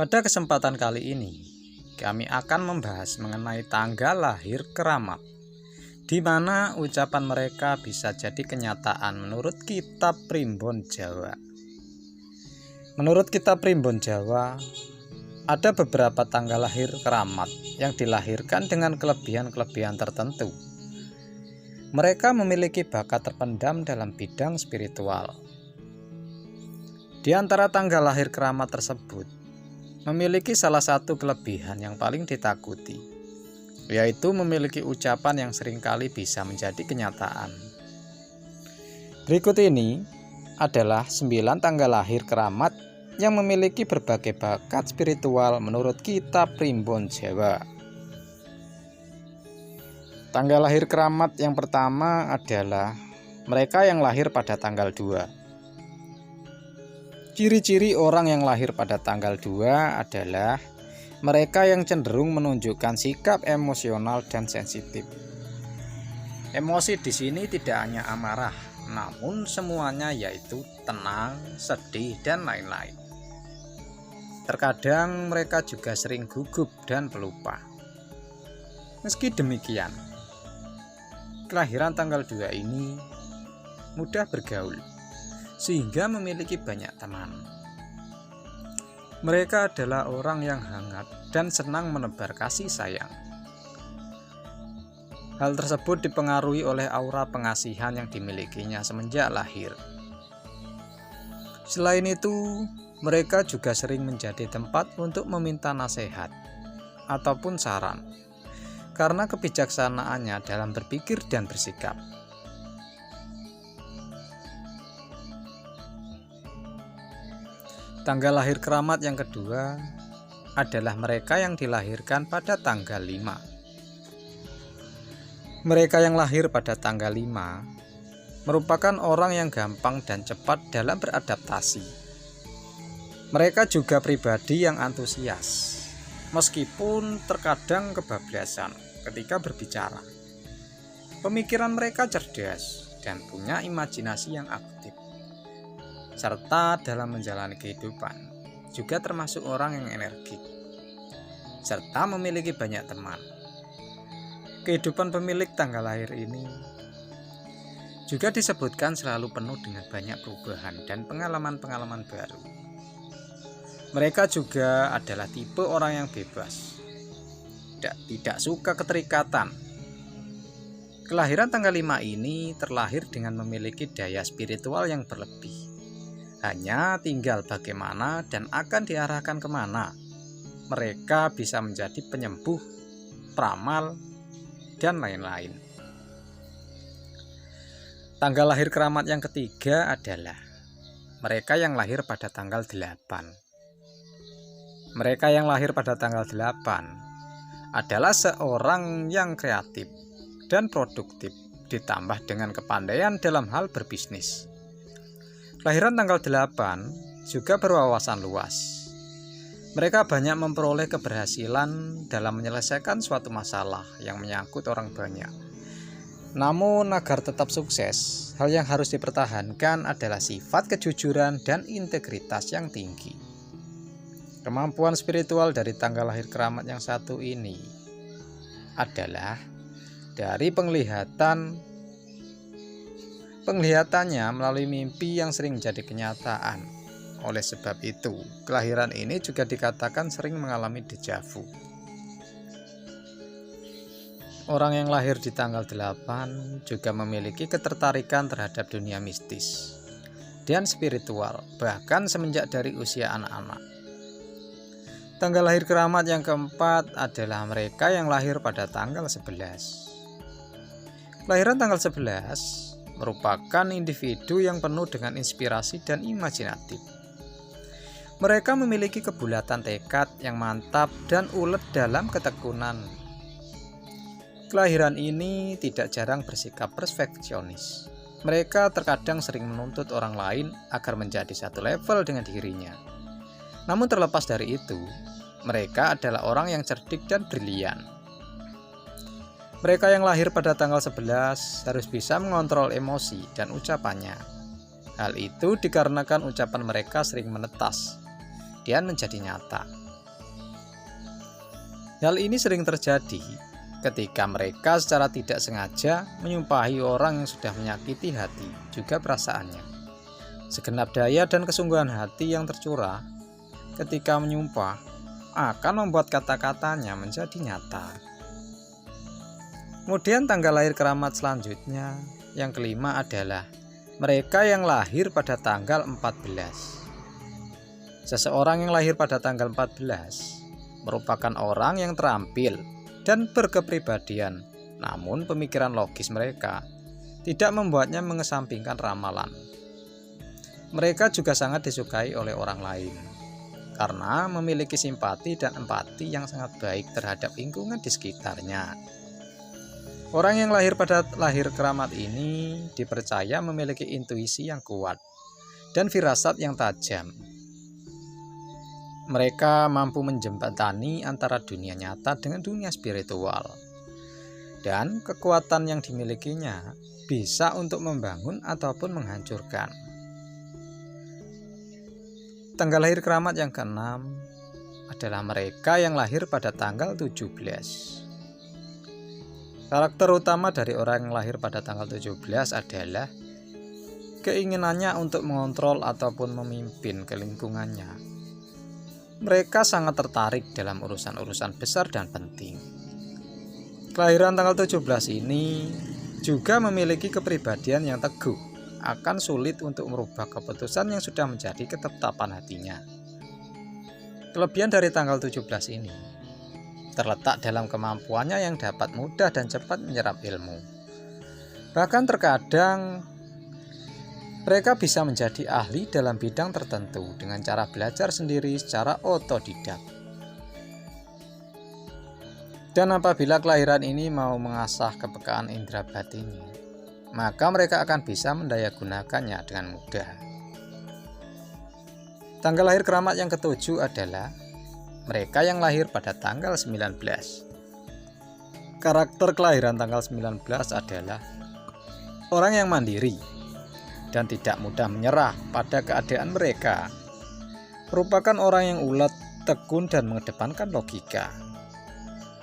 Pada kesempatan kali ini, kami akan membahas mengenai tanggal lahir keramat, di mana ucapan mereka bisa jadi kenyataan menurut Kitab Primbon Jawa. Menurut Kitab Primbon Jawa, ada beberapa tanggal lahir keramat yang dilahirkan dengan kelebihan-kelebihan tertentu. Mereka memiliki bakat terpendam dalam bidang spiritual. Di antara tanggal lahir keramat tersebut, memiliki salah satu kelebihan yang paling ditakuti, yaitu memiliki ucapan yang seringkali bisa menjadi kenyataan. Berikut ini adalah 9 tanggal lahir keramat yang memiliki berbagai bakat spiritual menurut Kitab Primbon Jawa. Tanggal lahir keramat yang pertama adalah mereka yang lahir pada tanggal 2. Ciri-ciri orang yang lahir pada tanggal 2 adalah mereka yang cenderung menunjukkan sikap emosional dan sensitif. Emosi di sini tidak hanya amarah, namun semuanya yaitu tenang, sedih, dan lain-lain. Terkadang mereka juga sering gugup dan pelupa. Meski demikian, kelahiran tanggal 2 ini mudah bergaul, sehingga memiliki banyak teman. Mereka adalah orang yang hangat dan senang menebar kasih sayang. Hal tersebut dipengaruhi oleh aura pengasihan yang dimilikinya semenjak lahir. Selain itu, mereka juga sering menjadi tempat untuk meminta nasihat ataupun saran, karena kebijaksanaannya dalam berpikir dan bersikap. Tanggal lahir keramat yang kedua adalah mereka yang dilahirkan pada tanggal 5. Mereka yang lahir pada tanggal 5 merupakan orang yang gampang dan cepat dalam beradaptasi. Mereka juga pribadi yang antusias, meskipun terkadang kebablasan ketika berbicara. Pemikiran mereka cerdas dan punya imajinasi yang aktif, serta dalam menjalani kehidupan juga termasuk orang yang energik, serta memiliki banyak teman. Kehidupan pemilik tanggal lahir ini juga disebutkan selalu penuh dengan banyak perubahan dan pengalaman-pengalaman baru. Mereka juga adalah tipe orang yang bebas, tidak suka keterikatan. Kelahiran tanggal 5 ini terlahir dengan memiliki daya spiritual yang berlebih. Hanya tinggal bagaimana dan akan diarahkan kemana. Mereka bisa menjadi penyembuh, peramal, dan lain-lain. Tanggal lahir keramat yang ketiga adalah mereka yang lahir pada tanggal 8. Mereka yang lahir pada tanggal 8 adalah seorang yang kreatif dan produktif, ditambah dengan kepandaian dalam hal berbisnis. Kelahiran tanggal 8 juga berwawasan luas. Mereka banyak memperoleh keberhasilan dalam menyelesaikan suatu masalah yang menyangkut orang banyak. Namun agar tetap sukses, hal yang harus dipertahankan adalah sifat kejujuran dan integritas yang tinggi. Kemampuan spiritual dari tanggal lahir keramat yang satu ini adalah dari penglihatannya melalui mimpi yang sering menjadi kenyataan. Oleh sebab itu, kelahiran ini juga dikatakan sering mengalami deja vu. Orang yang lahir di tanggal 8 juga memiliki ketertarikan terhadap dunia mistis dan spiritual, bahkan semenjak dari usia anak-anak. Tanggal lahir keramat yang keempat adalah mereka yang lahir pada tanggal 11. Kelahiran tanggal 11 merupakan individu yang penuh dengan inspirasi dan imajinatif. Mereka memiliki kebulatan tekad yang mantap dan ulet dalam ketekunan. Kelahiran ini tidak jarang bersikap perfeksionis. Mereka terkadang sering menuntut orang lain agar menjadi satu level dengan dirinya. Namun terlepas dari itu, mereka adalah orang yang cerdik dan brilian. Mereka yang lahir pada tanggal 11 harus bisa mengontrol emosi dan ucapannya. Hal itu dikarenakan ucapan mereka sering menetas dan menjadi nyata. Hal ini sering terjadi ketika mereka secara tidak sengaja menyumpahi orang yang sudah menyakiti hati juga perasaannya. Segenap daya dan kesungguhan hati yang tercurah ketika menyumpah akan membuat kata-katanya menjadi nyata. Kemudian tanggal lahir keramat selanjutnya yang kelima adalah mereka yang lahir pada tanggal 14. Seseorang yang lahir pada tanggal 14 merupakan orang yang terampil dan berkepribadian, namun pemikiran logis mereka tidak membuatnya mengesampingkan ramalan. Mereka juga sangat disukai oleh orang lain karena memiliki simpati dan empati yang sangat baik terhadap lingkungan di sekitarnya. Orang yang lahir pada lahir keramat ini dipercaya memiliki intuisi yang kuat dan firasat yang tajam. Mereka mampu menjembatani antara dunia nyata dengan dunia spiritual, dan kekuatan yang dimilikinya bisa untuk membangun ataupun menghancurkan. Tanggal lahir keramat yang keenam adalah mereka yang lahir pada tanggal 17. Karakter utama dari orang yang lahir pada tanggal 17 adalah keinginannya untuk mengontrol ataupun memimpin ke lingkungannya. Mereka sangat tertarik dalam urusan-urusan besar dan penting. Kelahiran tanggal 17 ini juga memiliki kepribadian yang teguh, akan sulit untuk merubah keputusan yang sudah menjadi ketetapan hatinya. Kelebihan dari tanggal 17 ini terletak dalam kemampuannya yang dapat mudah dan cepat menyerap ilmu. Bahkan terkadang mereka bisa menjadi ahli dalam bidang tertentu dengan cara belajar sendiri secara otodidak. Dan apabila kelahiran ini mau mengasah kepekaan indera batinnya, maka mereka akan bisa mendayagunakannya dengan mudah. Tanggal lahir keramat yang ketujuh adalah mereka yang lahir pada tanggal 19. Karakter kelahiran tanggal 19 adalah orang yang mandiri dan tidak mudah menyerah pada keadaan mereka. Merupakan orang yang ulet, tekun, dan mengedepankan logika.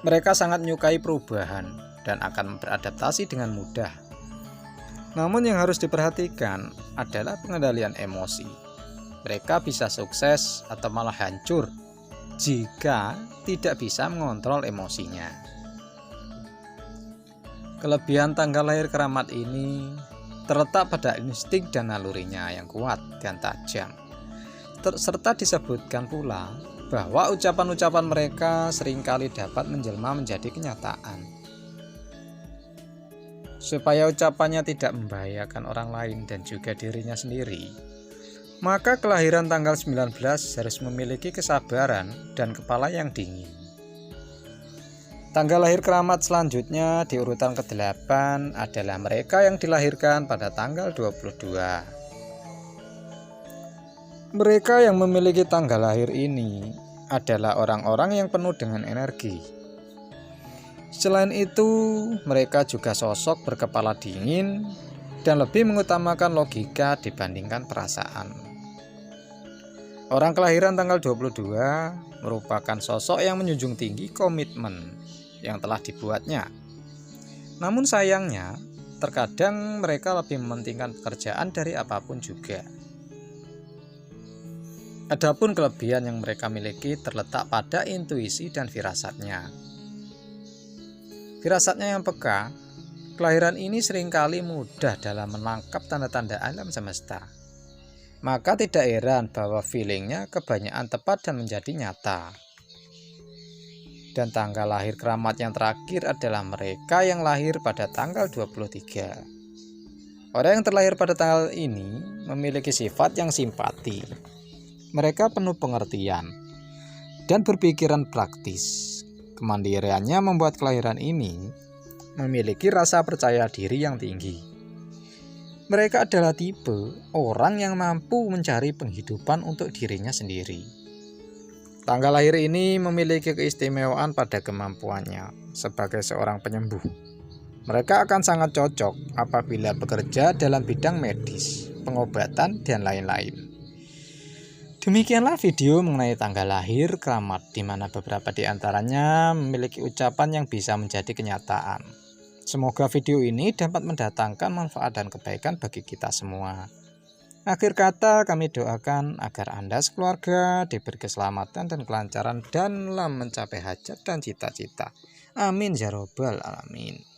Mereka sangat menyukai perubahan dan akan beradaptasi dengan mudah. Namun yang harus diperhatikan adalah pengendalian emosi. Mereka bisa sukses atau malah hancur jika tidak bisa mengontrol emosinya. Kelebihan tanggal lahir keramat ini terletak pada insting dan nalurinya yang kuat dan tajam. Serta disebutkan pula bahwa ucapan-ucapan mereka seringkali dapat menjelma menjadi kenyataan. Supaya ucapannya tidak membahayakan orang lain dan juga dirinya sendiri, maka kelahiran tanggal 19 harus memiliki kesabaran dan kepala yang dingin. Tanggal lahir keramat selanjutnya di urutan ke-8 adalah mereka yang dilahirkan pada tanggal 22. Mereka yang memiliki tanggal lahir ini adalah orang-orang yang penuh dengan energi. Selain itu, mereka juga sosok berkepala dingin dan lebih mengutamakan logika dibandingkan perasaan. Orang kelahiran tanggal 22 merupakan sosok yang menjunjung tinggi komitmen yang telah dibuatnya. Namun sayangnya, terkadang mereka lebih mementingkan pekerjaan dari apapun juga. Adapun kelebihan yang mereka miliki terletak pada intuisi dan firasatnya. Firasatnya yang peka, kelahiran ini seringkali mudah dalam menangkap tanda-tanda alam semesta. Maka tidak heran bahwa feelingnya kebanyakan tepat dan menjadi nyata. Dan tanggal lahir keramat yang terakhir adalah mereka yang lahir pada tanggal 23. Orang yang terlahir pada tanggal ini memiliki sifat yang simpati. Mereka penuh pengertian dan berpikiran praktis. Kemandiriannya membuat kelahiran ini memiliki rasa percaya diri yang tinggi. Mereka adalah tipe orang yang mampu mencari penghidupan untuk dirinya sendiri. Tanggal lahir ini memiliki keistimewaan pada kemampuannya sebagai seorang penyembuh. Mereka akan sangat cocok apabila bekerja dalam bidang medis, pengobatan, dan lain-lain. Demikianlah video mengenai tanggal lahir keramat, di mana beberapa di antaranya memiliki ucapan yang bisa menjadi kenyataan. Semoga video ini dapat mendatangkan manfaat dan kebaikan bagi kita semua. Akhir kata, kami doakan agar Anda sekeluarga diberi keselamatan dan kelancaran dalam mencapai hajat dan cita-cita. Amin ya robbal alamin.